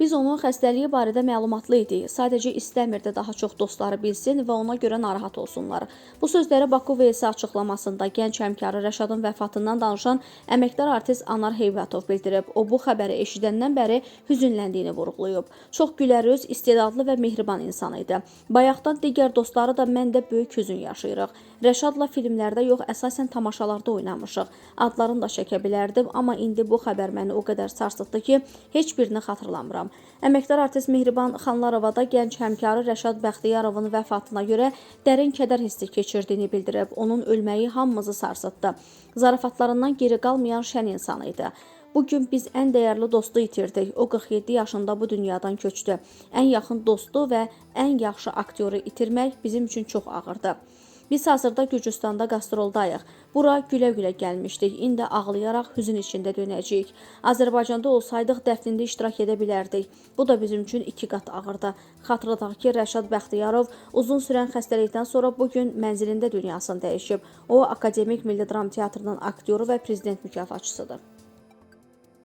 Biz onun xəstəliyi barədə məlumatlı idik. Sadəcə istəmirdi daha çox dostları bilsin və ona görə narahat olsunlar. Bu sözləri Baku VS açıqlamasında gənc həmkarı Rəşadın vəfatından danışan əməkdar artist Anar Heybatov bildirib. O bu xəbəri eşidəndən bəri hüzünləndiyini vurğulayıb. Çox gülərüz, istedadlı və mehriban insan idi. Bayaqdan digər dostları da mən də böyük hüzün yaşayırıq. Rəşadla filmlərdə yox, əsasən tamaşalarda oynamışıq. Adlarını da çəkə bilərdim, amma indi bu xəbər məni o qədər sarsıtdı ki, heç birini xatırlamıram. Əməkdar artist Mehriban Xanlarova da gənc həmkarı Rəşad Bəxtiyarovun vəfatına görə dərin kədər hissi keçirdiyini bildirib. Onun ölməyi hamımızı sarsıtdı. Zarafatlarından geri qalmayan şən insan idi. Bugün biz ən dəyərli dostu itirdik. O 47 yaşında bu dünyadan köçdü. Ən yaxın dostu və ən yaxşı aktyoru itirmək bizim üçün çox ağırdı. Biz hazırda Gürcüstanda qastroldayıq. Bura gülə-gülə gəlmişdik. İndi ağlayaraq hüzün içində dönəcəyik. Azərbaycanda olsaydıq dəfnində iştirak edə bilərdik. Bu da bizim üçün 2 qat ağırdı. Xatırladaq ki, Rəşad Bəxtiyarov uzun sürən xəstəlikdən sonra bugün mənzilində dünyasını dəyişib. O, Akademik Milli Dram Teatrının aktyoru və prezident mükafatçısıdır.